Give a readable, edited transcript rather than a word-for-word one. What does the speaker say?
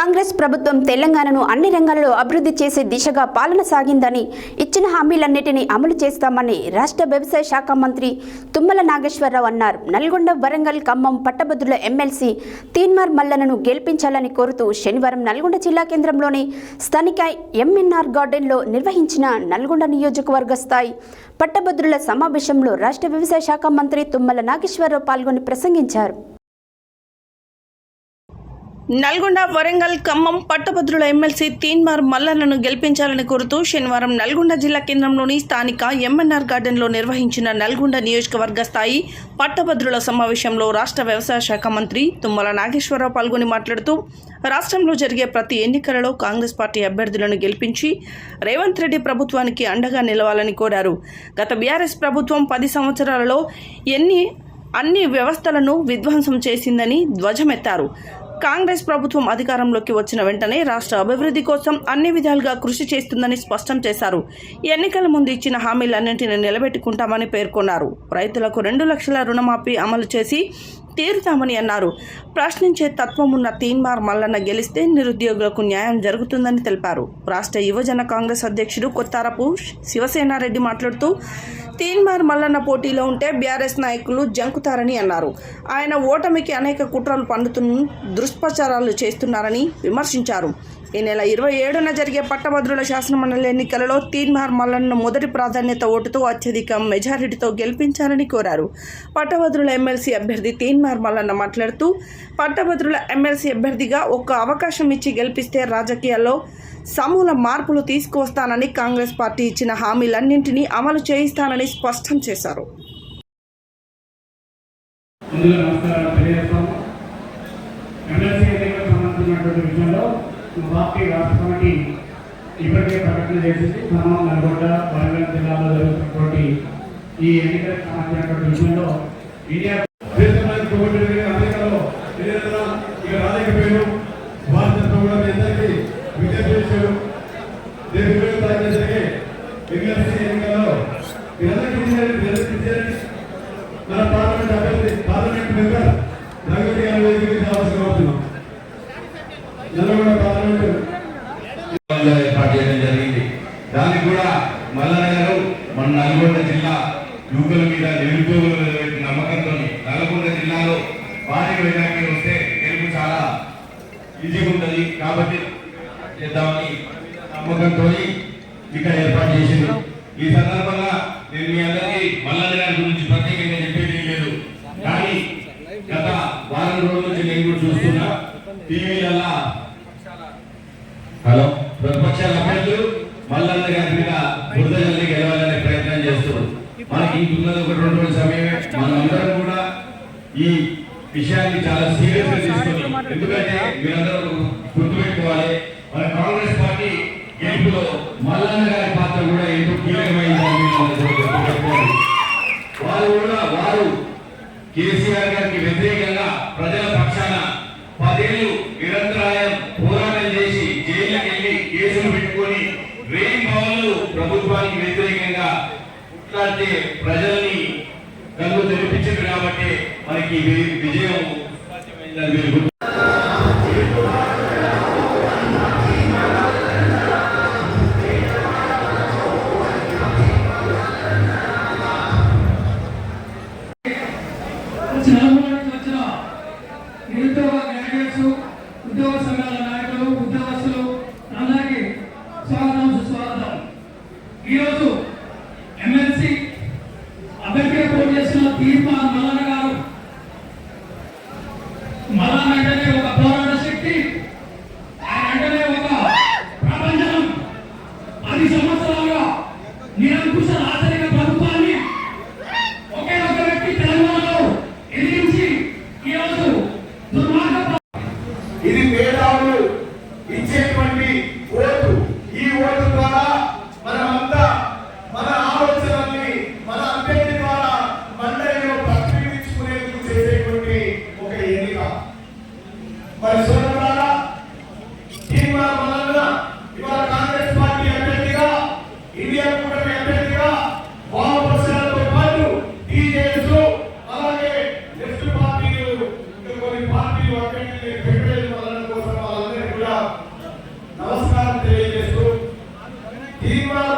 కాంగ్రెస్ ప్రభుత్వం తెలంగాణను అన్ని రంగాలలో అభివృద్ధి చేసే దిశగా పాలన సాగిందని, ఇచ్చిన హామీలన్నిటినీ అమలు చేస్తామని రాష్ట్ర వ్యవసాయ శాఖ మంత్రి తుమ్మల నాగేశ్వరరావు అన్నారు. నల్గొండ, వరంగల్, ఖమ్మం పట్టభద్రుల ఎమ్మెల్సీ తీన్మార్ మల్లన్నను గెలిపించాలని కోరుతూ శనివారం నల్గొండ జిల్లా కేంద్రంలోని స్థానిక ఎంఎన్ఆర్ గార్డెన్లో నిర్వహించిన నల్గొండ నియోజకవర్గ స్థాయి పట్టభద్రుల సమావేశంలో రాష్ట్ర వ్యవసాయ శాఖ మంత్రి తుమ్మల నాగేశ్వరరావు పాల్గొని ప్రసంగించారు. నల్గొండ, వరంగల్, ఖమ్మం పట్టభద్రుల ఎమ్మెల్సీ తీన్మార్ మల్లన్నను గెలిపించాలని కోరుతూ శనివారం నల్గొండ జిల్లా కేంద్రంలోని స్థానిక ఎంఎన్ఆర్ గార్డెన్లో నిర్వహించిన నల్గొండ నియోజకవర్గ స్థాయి పట్టభద్రుల సమావేశంలో రాష్ట్ర వ్యవసాయ శాఖ మంత్రి తుమ్మల నాగేశ్వరరావు పాల్గొని మాట్లాడుతూ రాష్ట్రంలో జరిగే ప్రతి ఎన్నికలలో కాంగ్రెస్ పార్టీ అభ్యర్థులను గెలిపించి రేవంత్ రెడ్డి ప్రభుత్వానికి అండగా నిలవాలని కోరారు. గత బీఆర్ఎస్ ప్రభుత్వం 10 సంవత్సరాలలో అన్ని వ్యవస్థలను విధ్వంసం చేసిందని ధ్వజమెత్తారు. కాంగ్రెస్ ప్రభుత్వం అధికారంలోకి వచ్చిన వెంటనే రాష్ట్ర అభివృద్ధి కోసం అన్ని విధాలుగా కృషి చేస్తుందని స్పష్టం చేశారు. ఎన్నికల ముందు ఇచ్చిన హామీలన్నింటినీ నిలబెట్టుకుంటామని పేర్కొన్నారు. రైతులకు 2 లక్షల రుణమాఫీ అమలు చేసి తీరుతామని అన్నారు. ప్రశ్నించే తత్వం ఉన్న తీన్మార్ మల్లన్న గెలిస్తే నిరుద్యోగులకు న్యాయం జరుగుతుందని తెలిపారు. రాష్ట్ర యువజన కాంగ్రెస్ అధ్యక్షుడు కొత్తారపు శివసేనారెడ్డి మాట్లాడుతూ తీన్మార్ మల్లన్న పోటీలో ఉంటే బీఆర్ఎస్ నాయకులు జంకుతారని అన్నారు. ఆయన ఓటమికి అనేక కుట్రలు దుష్ప్రచారాలు చేస్తున్నారని విమర్శించారు. ఈ నెల 27న జరిగే పట్టభద్రుల శాసనమండలి ఎన్నికలలో తీన్మార్ మల్లన్నను మొదటి ప్రాధాన్యత ఓటుతో అత్యధిక మెజారిటీతో గెలిపించాలని కోరారు. పట్టభద్రుల ఎమ్మెల్సీ అభ్యర్థి తీన్మార్ మల్లన్న మాట్లాడుతూ పట్టభద్రుల ఎమ్మెల్సీ అభ్యర్థిగా ఒక అవకాశం ఇచ్చి గెలిపిస్తే రాజకీయాల్లో సమూల మార్పులు తీసుకువస్తానని, కాంగ్రెస్ పార్టీ ఇచ్చిన హామీలన్నింటినీ అమలు చేయిస్తానని స్పష్టం చేశారు. పార్టీ రాష్ట్ర కమిటీ ఇప్పటికే ప్రకటన చేసింది. ఖమ్మం, నల్గొండ, వరంగల్ జిల్లాలో జరుగుతున్నటువంటి ఈ ఎన్నికలకు సంబంధించినటువంటి విషయంలో ఇండియా రాలేకపోయారు. భారతదేశంలో కూడా అందరికీ విజ్ఞప్తి చేశారు. జరిగే ఎమ్మెల్సీ ఎన్నికల్లో మన పార్లమెంట్ అభ్యర్థి, పార్లమెంట్ మెంబర్ రఘుపతి గారి వేదికగా అవసరం అవుతున్నాం. నల్గొండ పార్లమెంట్ ఏర్పాటు చేయడం జరిగింది. దానికి కూడా మల్లన్న గారు మన నల్గొండ జిల్లా యువకుల మీద, నిరుద్యోగుల మీద పెట్టిన నమ్మకంతో నల్గొండ జిల్లాలో భారీ మెజారిటీ వస్తే గెలుపు చాలా ఈజీగా ఉంటుంది కాబట్టి చేద్దామని నమ్మకంతో ఇక్కడ ఏర్పాటు చేసింది. ఈ సందర్భంగా నేను మీ అందరికీ మల్లన్న గారి గురించి ప్రత్యేకంగా చెప్పేది లేదు, కానీ గత వారం రోజుల నుంచి నేను కూడా చూస్తున్నా టీవీలలో ప్రతిపక్షాల అభ్యర్థులు మల్లన్న గారి మీద బురద జల్లి గెలవాలనే ప్రయత్నం చేస్తారు. మనకి ఇంకున్నది ఒక 2 రోజుల సమయమే. మనందరం కూడా ఈ విషయాన్ని చాలా సీరియస్ గా తీసుకుని, ఎందుకంటే మీరందరూ గుర్తుపెట్టుకోవాలి, మన కాంగ్రెస్ పార్టీ గెలుపులో మల్లన్న గారి పాత్ర కూడా ఎంతో కీలకమైందని వారు కేసీఆర్ గారికి వ్యతిరేకంగా ప్రజల పక్షాన 10 ఏళ్ళు నిరంతరాయం పోరాటం చేసి జైలుకి వెళ్ళి కేసులు పెట్టుకొని రెయిన్ భవన్లు ప్రభుత్వానికి వ్యతిరేకంగా మాట్లాడితే ప్రజల్ని కళ్ళు తెరిపించింది కాబట్టి మనకి విజయం ఉద్యోగ సంఘాల నాయకులు, ఉద్యోగస్తులు అందరికీ స్వాగతం, సుస్వాగతం. ఈరోజు ఎమ్మెల్సీ అభ్యర్థిగా పోటీ చేసిన తీన్మార్ మల్లన్న గారు, మల్లన్న అంటేనే ఒక పోరాట శక్తి, ఆయన అంటేనే ఒక ప్రపంచం. 10 సంవత్సరాలుగా నిరంకుశ రాజరిక ప్రభుత్వాన్ని ఒకే ఒక వ్యక్తి తెలంగాణలో ఎదిరించి ఈరోజు ఇది పేదవాళ్ళు ఇచ్చేటువంటి ఓటు. ఈ ఓటు ద్వారా మనమంతా మన ఆలోచనల్ని మన అభ్యర్థి ద్వారా మండలిలో ప్రతిబింబించుకునేందుకు చేసేటువంటి ఒక ఎన్నిక. మరి సోదరులారా, తీన్మార్ మల్లన్న ఇవాళ కాంగ్రెస్ పార్టీ అభ్యర్థిగా, ఇండియా కూటమి అభ్యర్థిగా, వామపక్షాలతో పాటు టీజేఎస్ అలాగే లెఫ్ట్ పార్టీలు, కొన్ని పార్టీలు అభ్యర్థులు పెట్టడం కోసం వాళ్ళందరూ కూడా తీర్మానం